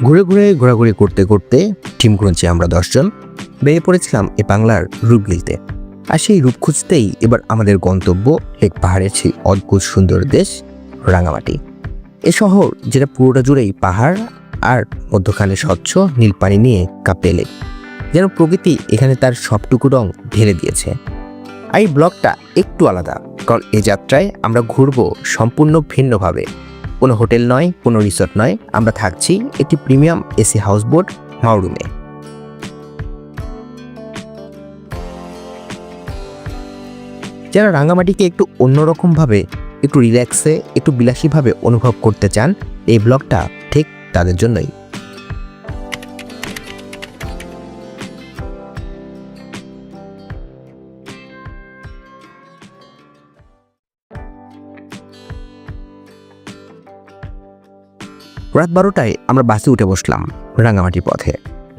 ঘুরে ঘুরে ঘোরাঘুরি করতে করতে টিম ক্রঞ্চে আমরা 10 জন বেরিয়ে পড়েছিলাম এ বাংলার রূপ গিলতে। আর সেই রূপ খুঁজতেই এবার আমাদের গন্তব্য এক পাহাড়ের সেই অদ্ভুত সুন্দর দেশ রাঙামাটি। এ শহর যেটা পুরোটা জুড়েই পাহাড় আর মধ্যখানে স্বচ্ছ নীল পানি নিয়ে কাঁপতে লেক, যেন প্রকৃতি এখানে তার সবটুকু রং ঢেলে দিয়েছে। আর এই ব্লগটা একটু আলাদা, কারণ এই যাত্রায় আমরা ঘুরবো সম্পূর্ণ ভিন্নভাবে। কোনো হোটেল নয়, কোনো রিসর্ট নয়, আমরা থাকছি একটি প্রিমিয়াম এসি হাউসবোট মাউরুমে। যারা রাঙামাটিকে একটু অন্যরকমভাবে, একটু রিল্যাক্সে, একটু বিলাসীভাবে অনুভব করতে চান, এই ব্লগটা ঠিক তাদের জন্যই। রাত 12টায় আমরা বাসে উঠে বসলাম রাঙামাটি পথে।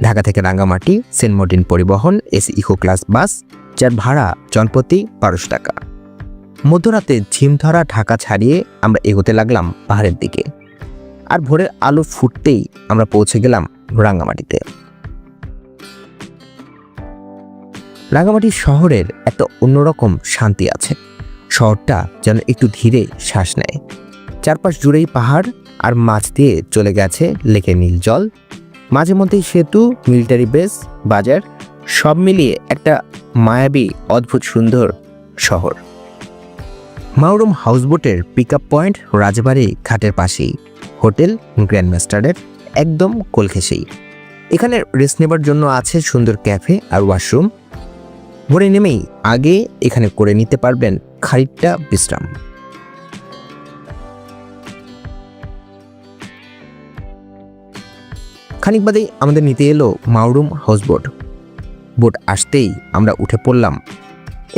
ঢাকা থেকে রাঙামাটি সেন্ট মার্টিন পরিবহন এসি ইকো ক্লাস বাস, যার ভাড়া জনপ্রতি 1200 টাকা। মধ্যরাতে ঝিমধরা ঢাকা ছাড়িয়ে আমরা এগোতে লাগলাম পাহাড়ের দিকে। আর ভোরের আলো ফুটতেই আমরা পৌঁছে গেলাম রাঙামাটিতে। রাঙামাটি শহরের একটা অন্যরকম শান্তি আছে। শহরটা যেন একটু ধীরে শ্বাস নেয়। চারপাশ জুড়েই পাহাড়, আর মাছ দিয়ে চলে গেছে লেকের নীল জল। মাঝে মধ্যেই সেতু, মিলিটারি বেস, বাজার, সব মিলিয়ে একটা মায়াবী অদ্ভুত সুন্দর শহর। মাউরুম হাউসবোটের পিক আপ পয়েন্ট রাজবাড়ি ঘাটের পাশেই, হোটেল গ্র্যান্ডমাস্টারের একদম কোল ঘেঁষেই। এখানে রেস্ট নেবার জন্য আছে সুন্দর ক্যাফে আর ওয়াশরুম। ভোরে নেমেই আগে এখানে করে নিতে পারবেন খানিকটা বিশ্রাম। খানিক বাদেই আমাদের নিতে এলো মাউরুম হাউসবোট। বোট আসতেই আমরা উঠে পড়লাম।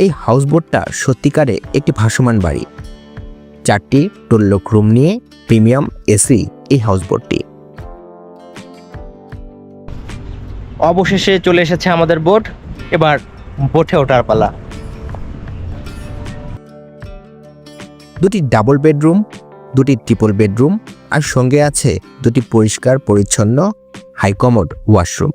এই হাউসবোটটা সত্যিকারে একটি ভাসমান বাড়ি। 4টি টোল্লোক রুম নিয়ে প্রিমিয়াম এসি এই হাউসবোটটি। অবশেষে চলে এসেছে আমাদের বোট। এবার বোটে ওঠার পালা। 2টি ডাবল বেডরুম, 2টি ট্রিপল বেডরুম, আর সঙ্গে আছে 2টি পরিষ্কার পরিচ্ছন্ন হাইকমোড ওয়াশরুম।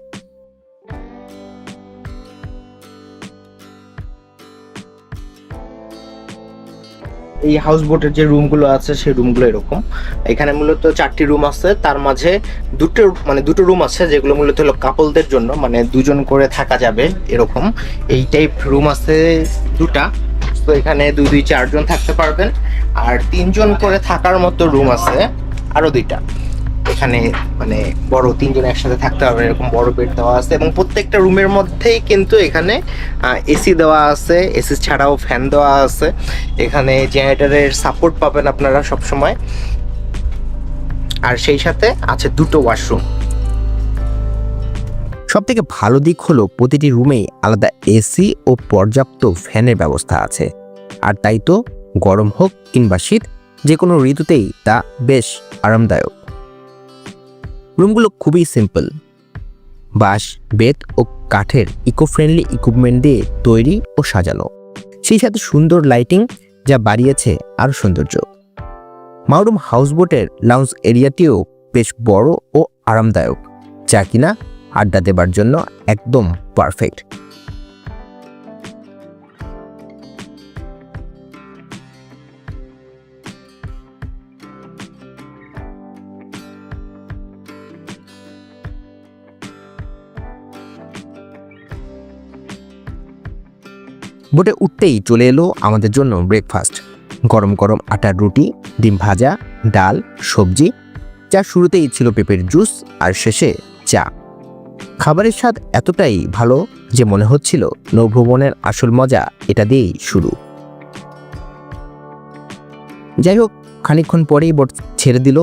এই হাউস বোটের যে রুমগুলো আছে সেই রুমগুলো এরকম। এখানে মূলত 4টি রুম আছে, তার মাঝে দুটো রুম আছে যেগুলো মূলত হলো কাপলদের জন্য, মানে 2 জন করে থাকা যাবে এরকম। এই টাইপ রুম আছে 2টা। তো এখানে 2 4 জন থাকতে পারবেন। আর 3 জন করে থাকার মতো রুম আছে আরো 2টা। এখানে মানে বড় 3 জন একসাথে থাকতে পারবে এরকম বড় বেড দেওয়া আছে। এবং প্রত্যেকটা রুমের মধ্যেই কিন্তু এখানে এসি দেওয়া আছে, এসি ছাড়াও ফ্যান দেওয়া আছে। এখানে জেনারেটরের সাপোর্ট পাবেন আপনারা সব সময়। আর সেই সাথে আছে 2টো ওয়াশরুম। সবথেকে ভালো দিক হলো প্রতিটি রুমেই আলাদা এসি ও পর্যাপ্ত ফ্যানের ব্যবস্থা আছে। আর তাই তো গরম হোক কিংবা শীত, যে কোনো ঋতুতেই তা বেশ আরামদায়ক। রুমগুলো খুবই সিম্পল, বাঁশ, বেত ও কাঠের ইকো ফ্রেন্ডলি ইকুইপমেন্ট দিয়ে তৈরি ও সাজানো, সেই সাথে সুন্দর লাইটিং যা বাড়িয়েছে আরও সৌন্দর্য। মাউরুম হাউসবোটের লাউঞ্জ এরিয়াটিও বেশ বড় ও আরামদায়ক, যা কিনা আড্ডা দেবার জন্য একদম পারফেক্ট। বোটে উঠতেই চলে এলো আমাদের জন্য ব্রেকফাস্ট। গরম গরম আটার রুটি, ডিম ভাজা, ডাল, সবজি, যা শুরুতেই ছিল পেঁপের জুস, আর শেষে চা। খাবারের স্বাদ এতটাই ভালো যে মনে হচ্ছিল নৌভ্রমণের আসল মজা এটা দিয়েই শুরু। যাই হোক, খানিকক্ষণ পরেই বোট ছেড়ে দিল।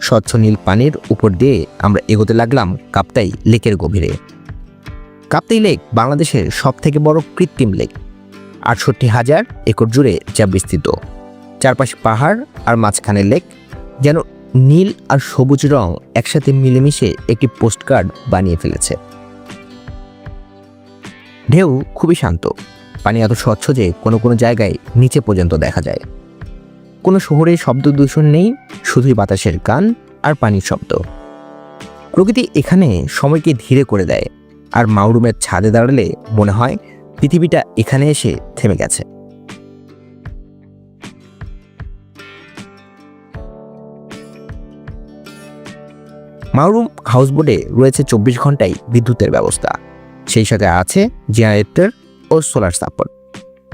স্বচ্ছ নীল পানির উপর দিয়ে আমরা এগোতে লাগলাম কাপ্তাই লেকের গভীরে। কাপ্তাই লেক বাংলাদেশের সবথেকে বড় কৃত্রিম লেক। 68,000 একর জুড়ে যা বিস্তৃত। চারপাশে পাহাড় আর মাঝখানে লেক, যেন নীল আর সবুজ রং একসাথে মিলেমিশে একটি পোস্টকার্ড বানিয়ে ফেলেছে। ঢেউ খুবই শান্ত, পানি এত স্বচ্ছ যে কোনো কোনো জায়গায় নিচে পর্যন্ত দেখা যায়। কোনো শহরে শব্দ দূষণ নেই, শুধুই বাতাসের গান আর পানির শব্দ। প্রকৃতি এখানে সময়কে ধীরে করে দেয়, আর মাউরুমের ছাদে দাঁড়ালে মনে হয় পৃথিবীটা এখানে এসে থেমে গেছে। মাউরুম হাউসবোটে রয়েছে 24 ঘন্টায় বিদ্যুতের ব্যবস্থা, সেই সাথে আছে জেনারেটর ও সোলার সাপোর্ট,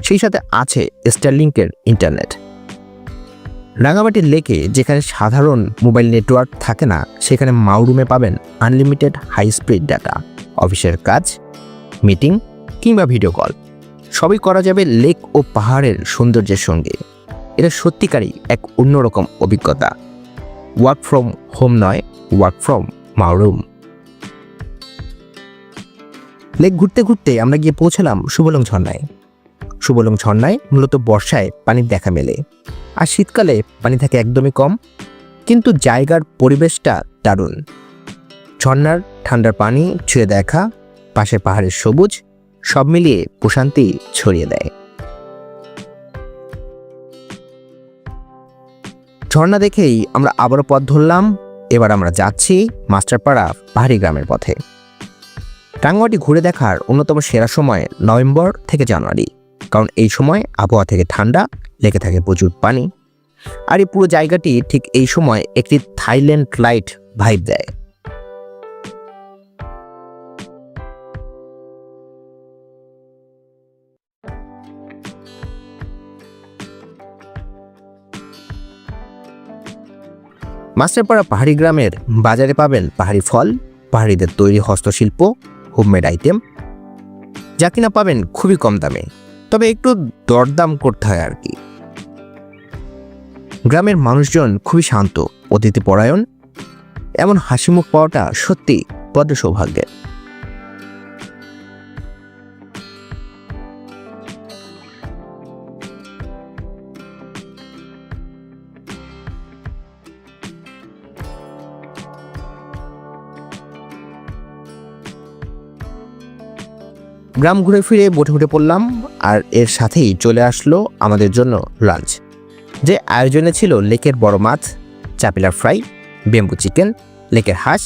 সেই সাথে আছে স্টারলিংকের ইন্টারনেট। রাঙামাটির লেকে যেখানে সাধারণ মোবাইল নেটওয়ার্ক থাকে না, সেখানে মাউরুমে পাবেন আনলিমিটেড হাই স্পিড ডাটা। অফিসের কাজ, মিটিং কিংবা ভিডিও কল সবই করা যাবে লেক ও পাহাড়ের সৌন্দর্যের সঙ্গে। এটা সত্যিকারই এক অন্যরকম অভিজ্ঞতা। ওয়ার্ক ফ্রম হোম নয়, ওয়ার্ক ফ্রম মাউরুম। লেক ঘুরতে ঘুরতে আমরা গিয়ে পৌঁছলাম সুবলং ঝর্ণায়। সুবলং ঝর্ণায় মূলত বর্ষায় পানির দেখা মেলে, আর শীতকালে পানি থাকে একদমই কম, কিন্তু জায়গার পরিবেশটা দারুণ। ঝর্ণার ঠান্ডার পানি ছুঁয়ে দেখা, পাশে পাহাড়ের সবুজ, সব মিলিয়ে প্রশান্তি ছড়িয়ে দেয়। ঝর্ণা দেখেই আমরা আবারও পথ ধরলাম। এবার আমরা যাচ্ছি মাস্টারপাড়া পাহাড়ি গ্রামের পথে। রাঙামাটি ঘুরে দেখার অন্যতম সেরা সময় নভেম্বর থেকে জানুয়ারি, কারণ এই সময় আবহাওয়া থেকে ঠান্ডা, লেগে থাকে প্রচুর পানি, আর এই পুরো জায়গাটি ঠিক এই সময় একটি থাইল্যান্ড লাইট ভাইব দেয়। মাস্টারপাড়া পাহাড়ি গ্রামের বাজারে পাবেন পাহাড়ি ফল, পাহাড়িদের তৈরি হস্তশিল্প, হোমমেড আইটেম, যা কিনা পাবেন খুবই কম দামে, তবে একটু দরদাম করতে হয় আর কি। গ্রামের মানুষজন খুবই শান্ত, অতিথিপরায়ণ। এমন হাসিমুখ পাওয়াটা সত্যি বড় সৌভাগ্যের। গ্রাম ঘুরে ফিরে বোটে উঠে পড়লাম, আর এর সাথেই চলে আসলো আমাদের জন্য লাঞ্চ, যে আয়োজনে ছিল লেকের বড় মাছ, চাপিলা ফ্রাই, বেম্বু চিকেন, লেকের হাঁস,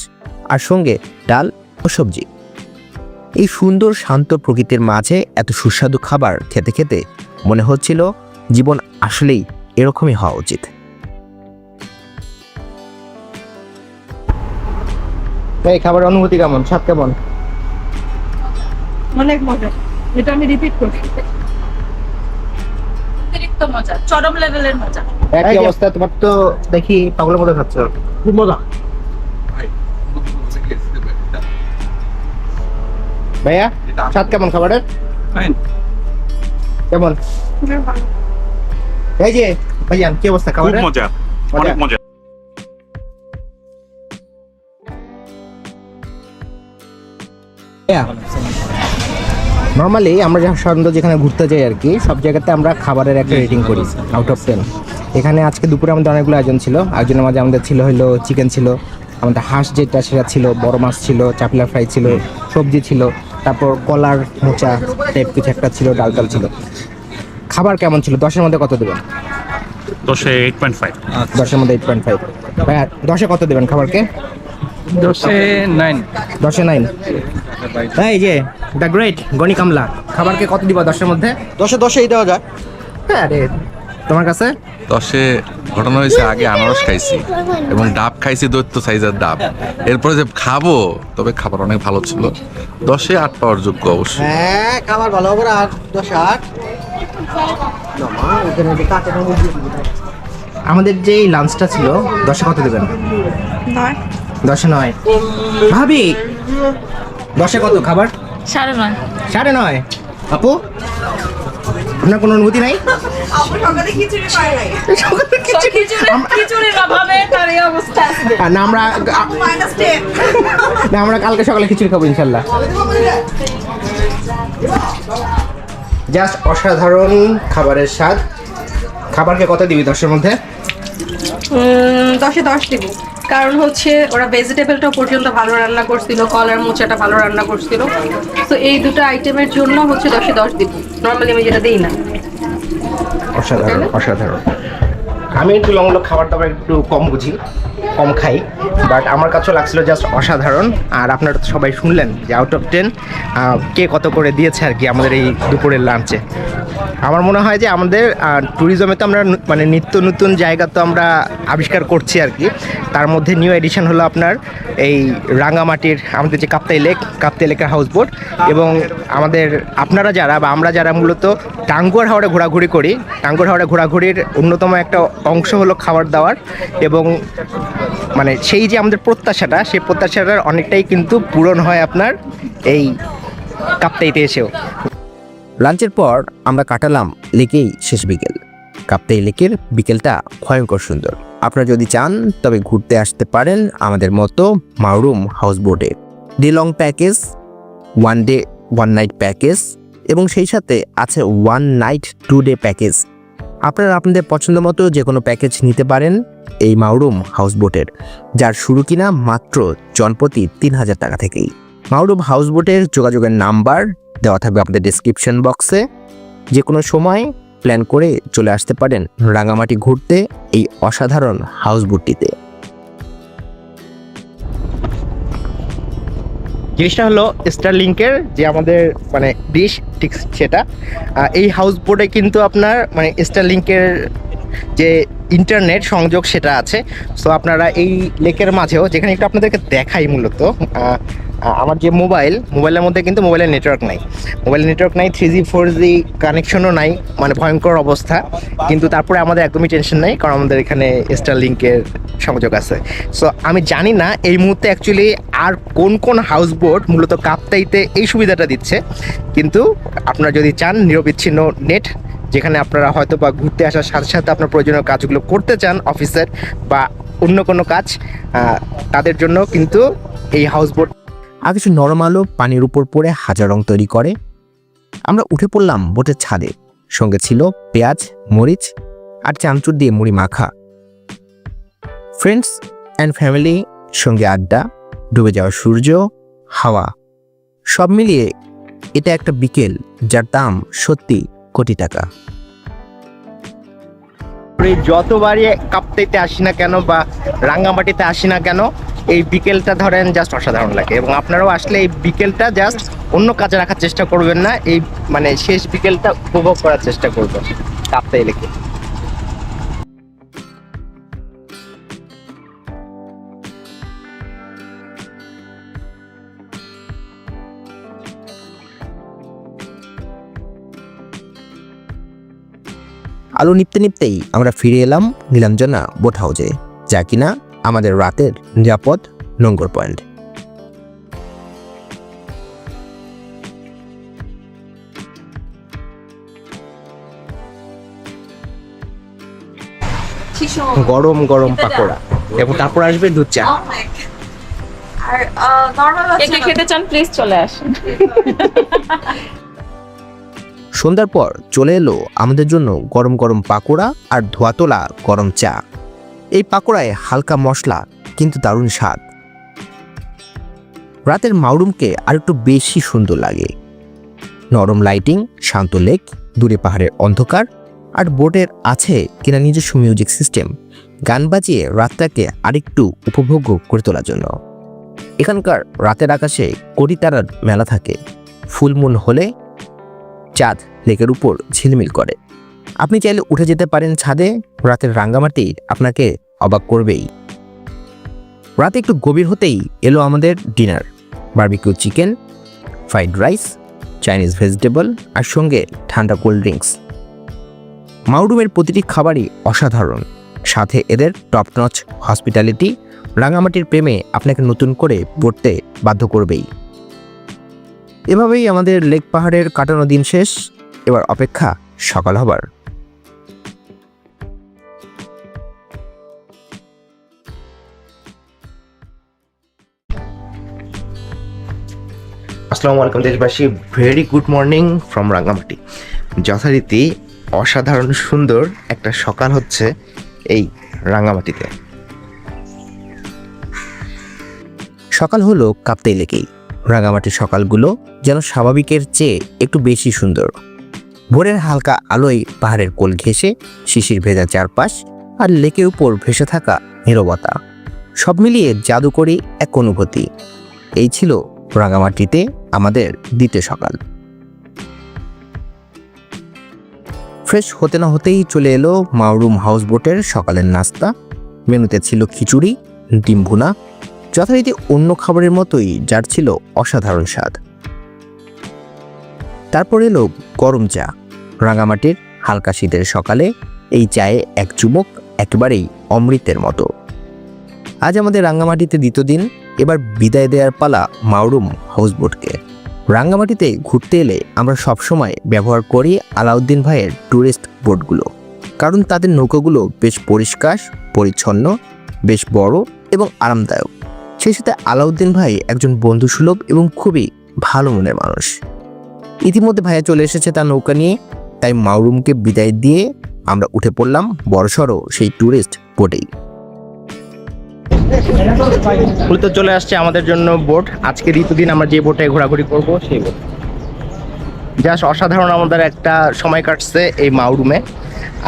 আর সঙ্গে ডাল ও সবজি। এই সুন্দর শান্ত প্রকৃতির মাঝে এত সুস্বাদু খাবার খেতে খেতে মনে হচ্ছিল জীবন আসলেই এরকমই হওয়া উচিত। এই খাবারের অনুভূতি কেমন, স্বাদ কেমন? অনেক মজা, এটা আমি রিপিট করছি। অতিরিক্ত মজা, চরম লেভেলের মজা। একই অবস্থা, তোমার তো দেখি পাগলের মতো খাচ্ছ। খুব মজা। ভাইয়া, স্বাদ কেমন খাবারের? কেমন? এই যে ভাইয়া, কি অবস্থা খাবারের? খুব মজা, অনেক মজা। নর্মালি আমরা সাধারণত যেখানে ঘুরতে যাই আর কি, সব জায়গাতে আমরা খাবারের একটা রেটিং করি আউট অফ 10। এখানে আজকে দুপুরে আমাদের অনেকগুলো আয়োজন ছিল। আয়োজনের মাঝে আমাদের ছিল হলো চিকেন ছিল, আমাদের হাঁস যেটা সেটা ছিল, বড় মাছ ছিল, চাপিলা ফ্রাই ছিল, সবজি ছিল, তারপর কলার মোচা টাইপ কিছু একটা ছিল, ডাল টাল ছিল। খাবার কেমন ছিল? 10-এর মধ্যে কত দেবেন? 10-এ 8.5। 10-এর মধ্যে 8.5। ভাইয়া 10-এ কত দেবেন খাবারকে? 10-এ 9। 10-এ 9। এই যে দ্য গ্রেট গনি কামলা, খাবারকে কত দিবা 10-এর মধ্যে? 10-10 দেওয়া যায়। হ্যাঁ রে, তোমার কাছে? 10-এ ঘটনা হয়েছে, আগে আনারস খাইছি এবং ডাব খাইছি, দৈত্য সাইজের ডাব। এরপরে যে খাবো, তবে খাবার অনেক ভালো ছিল। 10-এ 8 পাওয়ার যোগ্য অবশ্যই। হ্যাঁ, খাবার ভালো হবে। আর 10-এ 8। আমাদের যে লাঞ্চটা ছিল 10-এ কত দেবেন? 9। 10-এ 9। ভাবি 10-এ কত খাবার? 9.5। 9.5। আপু, আপনার কোনো অনুভূতি নাই? খিচুড়ির অভাবে তার এই অবস্থা আছে। না আমরা কালকে সকালে খিচুড়ি খাবো ইনশাল্লাহ। জাস্ট অসাধারণ খাবারের স্বাদ। খাবারকে কত দিবি 10-এর মধ্যে? 10-এ 10 দিব। কারণ হচ্ছে ওরা ভেজিটেবলটা পর্যন্ত ভালো রান্না করছিল, কলার মোচাটা ভালো রান্না করছিল। তো এই দুটো আইটেমের জন্য হচ্ছে 10-এ 10 দিব। নর্মালি আমি যেটা দিই না। অসাধারণ অসাধারণ। আমি একটু লং খাবার দাবার একটু কম বুঝি, কম খাই, বাট আমার কাছেও লাগছিল জাস্ট অসাধারণ। আর আপনারা তো সবাই শুনলেন যে আউট অফ 10 কে কত করে দিয়েছে আর কি আমাদের এই দুপুরের লাঞ্চে। আমার মনে হয় যে আমাদের ট্যুরিজমে তো আমরা মানে নিত্য নতুন জায়গা তো আমরা আবিষ্কার করছি আর কি। তার মধ্যে নিউ এডিশন হলো আপনার এই রাঙ্গামাটির আমাদের যে কাপ্তাই লেকের হাউস বোট, এবং আমাদের আপনারা যারা বা আমরা যারা মূলত টাঙ্গুয়ার হাওড়ে ঘোরাঘুরি করি, টাঙ্গুয়ার হাওড়ে ঘোরাঘুরির অন্যতম একটা অংশ হলো খাবার দাবার, এবং মানে সেই যে আমাদের প্রত্যাশাটা, সেই প্রত্যাশাটার অনেকটাই কিন্তু পূরণ হয় আপনার এই কাপ্তাইতে এসেও। লাঞ্চের পর আমরা কাটালাম লেকেই শেষ বিকেল। কাপ্তাই লেকের বিকেলটা ভয়ঙ্কর সুন্দর। আপনারা যদি চান তবে ঘুরতে আসতে পারেন আমাদের মতো মাউরুম হাউস বোটে। Day long package, 1 day 1 night package, এবং সেই সাথে আছে 1 নাইট 2 ডে প্যাকেজ। আপনারা আপনাদের পছন্দ মতো যে কোনো প্যাকেজ নিতে পারেন এই মাউরুম হাউস বোটের, যার শুরু কিনা মাত্র জনপ্রতি 3000 টাকা থেকেই। মাউরুম হাউস বোটের যোগাযোগের নাম্বার দেওয়া থাকবে আপনাদের ডেসক্রিপশন বক্সে। যে কোনো সময় প্ল্যান করে চলে আসতে পারেন রাঙামাটি ঘুরতে এই অসাধারণ হাউস বোটটিতে। জিনিসটা হলো স্টারলিংকের যে আমাদের মানে ডিশ ঠিক সেটা। এই হাউস বোটে কিন্তু আপনার মানে স্টারলিংকের যে ইন্টারনেট সংযোগ সেটা আছে। সো আপনারা এই লেকের মাঝেও, যেখানে একটু আপনাদেরকে দেখাই মূলত আমার যে মোবাইলের মধ্যে কিন্তু মোবাইলের নেটওয়ার্ক নাই, 3G 4G কানেকশনও নাই, মানে ভয়ঙ্কর অবস্থা। কিন্তু তারপরে আমাদের একদমই টেনশন নেই, কারণ আমাদের এখানে স্টারলিংকের সংযোগ আছে। সো আমি জানি না এই মুহূর্তে অ্যাকচুয়ালি আর কোন কোন হাউস বোট মূলত কাপ্তাইতে এই সুবিধাটা দিচ্ছে, কিন্তু আপনারা যদি চান নিরবিচ্ছিন্ন নেট, যেখানে আপনারা হয়তো বা ঘুরতে আসার সাথে সাথে আপনার প্রয়োজনীয় কাজগুলো করতে চান অফিসের বা অন্য কোনো কাজ, তাদের জন্য কিন্তু এই হাউস বোট। আকাশে নরম আলো পানির উপর পড়ে হাজার রং তৈরি করে। আমরা উঠে পড়লাম বোটের ছাদে। সঙ্গে ছিল পেঁয়াজ, মরিচ আর চামচুর দিয়ে মুড়ি মাখা। ফ্রেন্ডস অ্যান্ড ফ্যামিলি সঙ্গে আড্ডা, ডুবে যাওয়া সূর্য, হাওয়া, সব মিলিয়ে এটা একটা বিকেল যার দাম সত্যি কোটি টাকা। যতবারই কাপ্তাইতে আসি না কেন বা রাঙ্গামাটিতে আসি না কেন, এই বিকেলটা ধরেন জাস্ট অসাধারণ লাগে। এবং আপনারাও আসলে এই বিকেলটা জাস্ট অন্য কাজে রাখার চেষ্টা করবেন না, এই মানে শেষ বিকেলটা উপভোগ করার চেষ্টা করবেন কাপ্তাই লেকে। আলো নিপতে নিপতেই আমরা ফিরে এলাম নীলাঞ্জনা বোট হাউসে, যা কিনা আমাদের রাতের নিরাপদ নোঙ্গর পয়েন্ট। গরম গরম পাকোড়া, এবং তারপর আসবে দুধ চা। আর নরমাল কে কে খেতে চান প্লিজ চলে আসুন। সন্ধ্যার পর চলে এলো আমাদের জন্য গরম গরম পাকোড়া আর ধোয়া তোলা গরম চা। এই পাকোড়ায় হালকা মশলা কিন্তু দারুণ স্বাদ। রাতের মাউরুমকে আরেকটু বেশি সুন্দর লাগে। নরম লাইটিং, শান্ত লেক, দূরে পাহাড়ের অন্ধকার, আর বোটের আছে কিনা নিজস্ব মিউজিক সিস্টেম, গান বাজিয়ে রাতটাকে আরেকটু উপভোগ্য করে তোলার জন্য। এখানকার রাতের আকাশে কোটি তারার মেলা থাকে। ফুল মুন হলে চাঁদ লেকের উপর ঝিলমিল করে। আপনি চাইলে উঠে যেতে পারেন ছাদে। রাতের রাঙ্গামাটি আপনাকে অবাক করবেই। রাতে একটু গভীর হতেই এলো আমাদের dinner. Barbecue chicken, fried rice, Chinese vegetable আর সঙ্গে ঠান্ডা কোল্ড ড্রিঙ্কস। মাউরুমের প্রতিটি খাবারই অসাধারণ, সাথে এদের টপ নচ হসপিটালিটি রাঙ্গামাটির প্রেমে আপনাকে নতুন করে পড়তে বাধ্য করবেই। এভাবেই আমাদের লেক পাহাড়ের কাটানো দিন শেষ। এবার অপেক্ষা সকাল হবার। আসসালামু আলাইকুম দেশবাসী, very good morning from Rangamati. যথারীতি অসাধারণ সুন্দর একটা সকাল হচ্ছে এই রাঙ্গামাটিতে। সকাল হলো কাপ্তাই লেকেই। রাঙ্গামাটির সকালগুলো যেন স্বাভাবিকের চেয়ে একটু বেশি সুন্দর। ভোরের হালকা আলোয় পাহাড়ের কোল ঘেঁষে শিশির ভেজা চারপাশ আর লেকের উপর ভেসে থাকা নীরবতা। সব মিলিয়ে জাদুকরী এক অনুভূতি। এই ছিল রাঙামাটিতে আমাদের দ্বিতীয় সকাল। ফ্রেশ হতে না হতেই চলে এলো মাউরুম হাউসবোটের সকালের নাস্তা। মেনুতে ছিল খিচুড়ি, ডিম ভুনা, যথারীতি অন্য খাবারের মতোই, যার ছিল অসাধারণ স্বাদ। তারপর এলো গরম চা। রাঙামাটির হালকা শীতের সকালে এই চায়ে এক চুমুক একেবারেই অমৃতের মতো। আজ আমাদের রাঙামাটিতে দ্বিতীয় দিন। এবার বিদায় দেওয়ার পালা মাউরুম হাউসবোটকে। রাঙামাটিতে ঘুরতে এলে আমরা সবসময় ব্যবহার করি আলাউদ্দিন ভাইয়ের ট্যুরিস্ট বোটগুলো, কারণ তাদের নৌকাগুলো বেশ পরিষ্কার পরিচ্ছন্ন, বেশ বড় এবং আরামদায়ক। সেই সাথে আলাউদ্দিন ভাই একজন বন্ধুসুলভ এবং খুবই ভালো মনের মানুষ। ইতিমধ্যে ভাইয়া চলে এসেছে তার নৌকা নিয়ে, তাই মাউরুমকে বিদায় দিয়ে আমরা উঠে পড়লাম বড়সড় সেই ট্যুরিস্ট বোটেই। মূলত চলে আসছে আমাদের জন্য বোট। আজকে দ্বিতীয় দিন আমরা যে বোটে ঘোরাঘুরি করব সেই বোট। জাস্ট অসাধারণ আমাদের একটা সময় কাটছে এই মাউরুমে।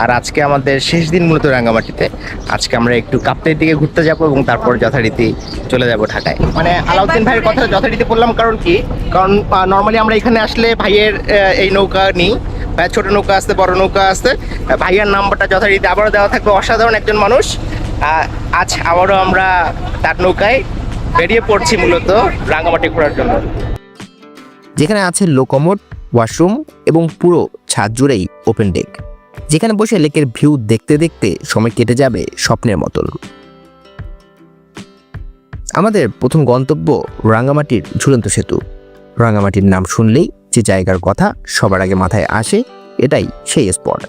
আর আজকে আমাদের শেষ দিন মূলত রাঙ্গামাটিতে। আজকে আমরা একটু কাপ্তাইয়ের দিকে ঘুরতে যাব এবং তারপর যথারীতি চলে যাব ঢাকায়। মানে আলাউদ্দিন ভাইয়ের কথা যথারীতি বললাম, কারণ নর্মালি আমরা এখানে আসলে ভাইয়ের এই নৌকা নিই। ভাইয়ের ছোট নৌকা আসতে, বড় নৌকা আসতে, ভাইয়ের নাম্বারটা যথারীতি আবারও দেওয়া থাকবে। অসাধারণ একজন মানুষ। আজ আবারও আমরা তার নৌকায় বেরিয়ে পড়ছি মূলত রাঙ্গামাটি ঘোরার জন্য, যেখানে আছে লোকোমোট, ওয়াশরুম এবং পুরো ছাদ জুড়েই ওপেন ডেক, যেখানে বসে লেকের ভিউ দেখতে দেখতে সময় কেটে যাবে স্বপ্নের মতন। আমাদের প্রথম গন্তব্য রাঙ্গামাটির ঝুলন্ত সেতু। রাঙ্গামাটির নাম শুনলেই যে জায়গার কথা সবার আগে মাথায় আসে, এটাই সেই স্পট।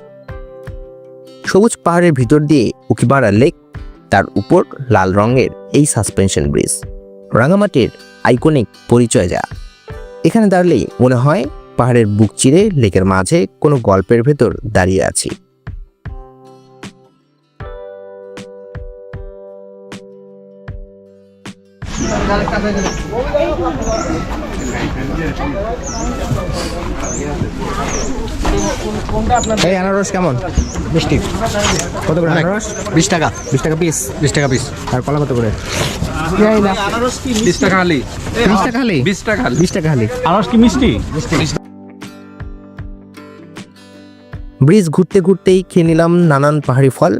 সবুজ পাহাড়ের ভিতর দিয়ে উকিবাড়া লেক, তার উপর লাল রঙের এই সাসপেনশন ব্রিজ, রাঙ্গামাটির আইকনিক পরিচয় যা। এখানে দাঁড়ালেই মনে হয় পাহাড়ের বুক চিরে লেকের মাঝে কোনো গল্পের ভেতর দাঁড়িয়ে আছি। এই আনারস কেমন? মিষ্টি। কত করে আনারস? 20 টাকা। 20 টাকা পিস? 20 টাকা পিস। আর কলা কত করে? 20 টাকা খালি। 20 টাকা খালি? 20 টাকা খালি। 20 টাকা খালি। আনারস কি মিষ্টি? ব্রিজ ঘুরতে ঘুরতেই খেয়ে নিলাম নানান পাহাড়ি ফল।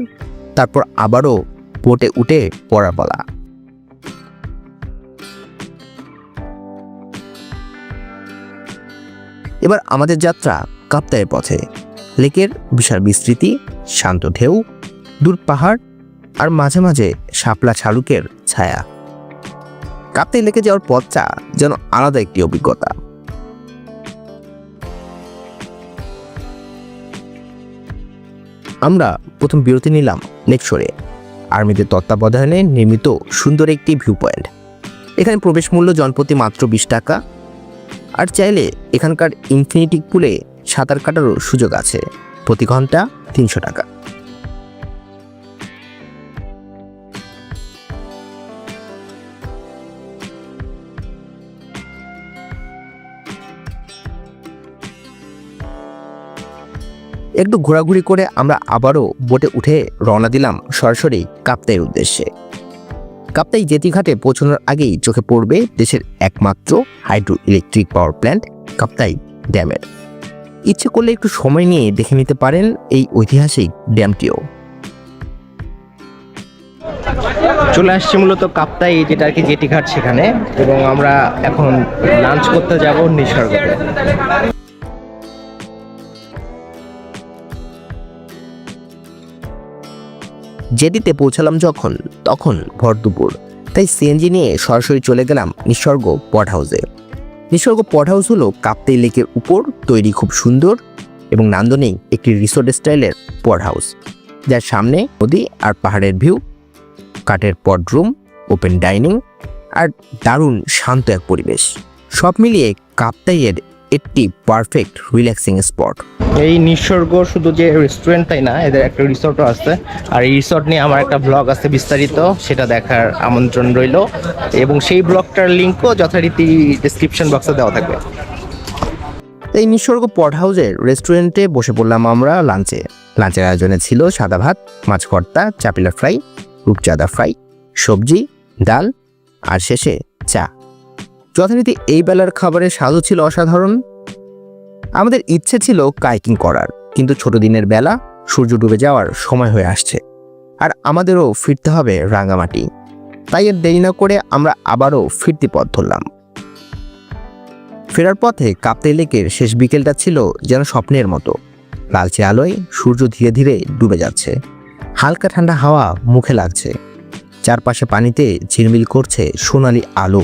তারপর আবারও বোটে উঠে পড়া পালা। এবার আমাদের যাত্রা কাপ্তাইয়ের পথে। লেকের বিশাল বিস্তৃতি, শান্ত ঢেউ, দূর পাহাড় আর মাঝে মাঝে শাপলা শালুকের ছায়া। কাপ্তাই লেকে যাওয়ার পথটা যেন আলাদা একটি অভিজ্ঞতা। আমরা প্রথম বিরতি নিলাম লেকশোরে, আর্মিদের তত্ত্বাবধানে নির্মিত সুন্দর একটি ভিউ পয়েন্ট। এখানে প্রবেশ মূল্য জনপ্রতি মাত্র 20 টাকা। আর চাইলে এখানকার ইনফিনিটি পুলে সাঁতার কাটারও সুযোগ আছে, প্রতি ঘন্টা 300 টাকা। একটু ঘোরাঘুরি করে আমরা আবারও বোটে উঠে রওনা দিলাম সরাসরি কাপ্তাইয়ের উদ্দেশ্যে। কাপ্তাই জেটিঘাটে পৌঁছানোর আগেই চোখে পড়বে দেশের একমাত্র hydro electric power plant Kaptai ড্যামের। ইচ্ছে করলে একটু সময় নিয়ে দেখে নিতে পারেন এই ঐতিহাসিক ড্যামটিও। চলে আসছে মূলত কাপ্তাই, যেটা আর কি জেটিঘাট সেখানে, এবং আমরা এখন লাঞ্চ করতে যাব নিসর্গতে। জেটিতে পৌঁছালাম যখন, তখন ভর দুপুর, তাই সিএনজি নিয়ে সরাসরি চলে গেলাম নিসর্গ পট হাউসে। নিসর্গ পট হাউস হলো কাপ্তাই লেকের উপর তৈরি খুব সুন্দর এবং নান্দনিক একটি রিসোর্ট স্টাইলের পট হাউস, যার সামনে নদী আর পাহাড়ের ভিউ, কাঠের পট রুম, ওপেন ডাইনিং আর দারুণ শান্ত এক পরিবেশ। সব মিলিয়ে কাপ্তাইয়ের একটি পারফেক্ট রিল্যাক্সিং স্পট। এই নিসর্গ শুধু যে রেস্টুরেন্ট তাই না, এদের একটা রিসোর্টও আছে। আর এই রিসোর্ট নিয়ে আমার একটা ব্লগ আছে বিস্তারিত, সেটা দেখার আমন্ত্রণ রইল, এবং সেই ব্লগটার লিঙ্কও যথারীতি ডেসক্রিপশন বক্সে দেওয়া থাকবে। এই নিসর্গ পট হাউসের রেস্টুরেন্টে বসে পড়লাম আমরা লাঞ্চের আয়োজনে ছিল সাদা ভাত, মাছ ভর্তা, চাপিলা ফ্রাই, রূপচাঁদা ফ্রাই, সবজি, ডাল আর শেষে চা। যথারীতি এই বেলার খাবারের স্বাদও ছিল অসাধারণ। আমাদের ইচ্ছে ছিল কাইকিং করার, কিন্তু ছোট দিনের বেলা, সূর্য ডুবে যাওয়ার সময় হয়ে আসছে, আর আমাদেরও ফিরতে হবে রাঙামাটি। তাই আর দেরি না করে আমরা আবারও ফিরতি পথ ধরলাম। ফেরার পথে কাপ্তাই লেকের শেষ বিকেলটা ছিল যেন স্বপ্নের মতো। লালচে আলোয় সূর্য ধীরে ধীরে ডুবে যাচ্ছে, হালকা ঠান্ডা হাওয়া মুখে লাগছে, চারপাশে পানিতে ঝিলমিল করছে সোনালি আলো।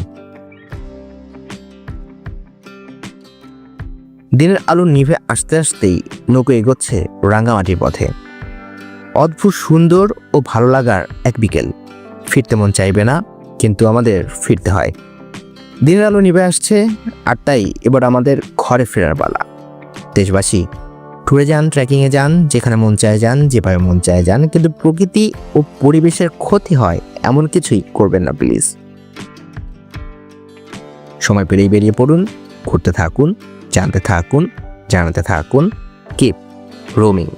দিনের আলো নিভে আসতে আসতেই নৌকো এগোচ্ছে রাঙামাটির পথে। অদ্ভুত সুন্দর ও ভালো লাগার এক বিকেল। ফিরতে মন চাইবে না, কিন্তু আমাদের ফিরতে হয়। দিনের আলো নিভে আসছে, আর তাই এবার আমাদের ঘরে ফেরার পালা। দেশবাসী, ট্যুরে যান, ট্রেকিংয়ে যান, যেখানে মন চায় যান, যেভাবে মন চায় যান, কিন্তু প্রকৃতি ও পরিবেশের ক্ষতি হয় এমন কিছুই করবেন না প্লিজ। সময় পেলেই বেরিয়ে পড়ুন, ঘুরতে থাকুন, জানতে থাকুন, জানাতে থাকুন। Keep roaming.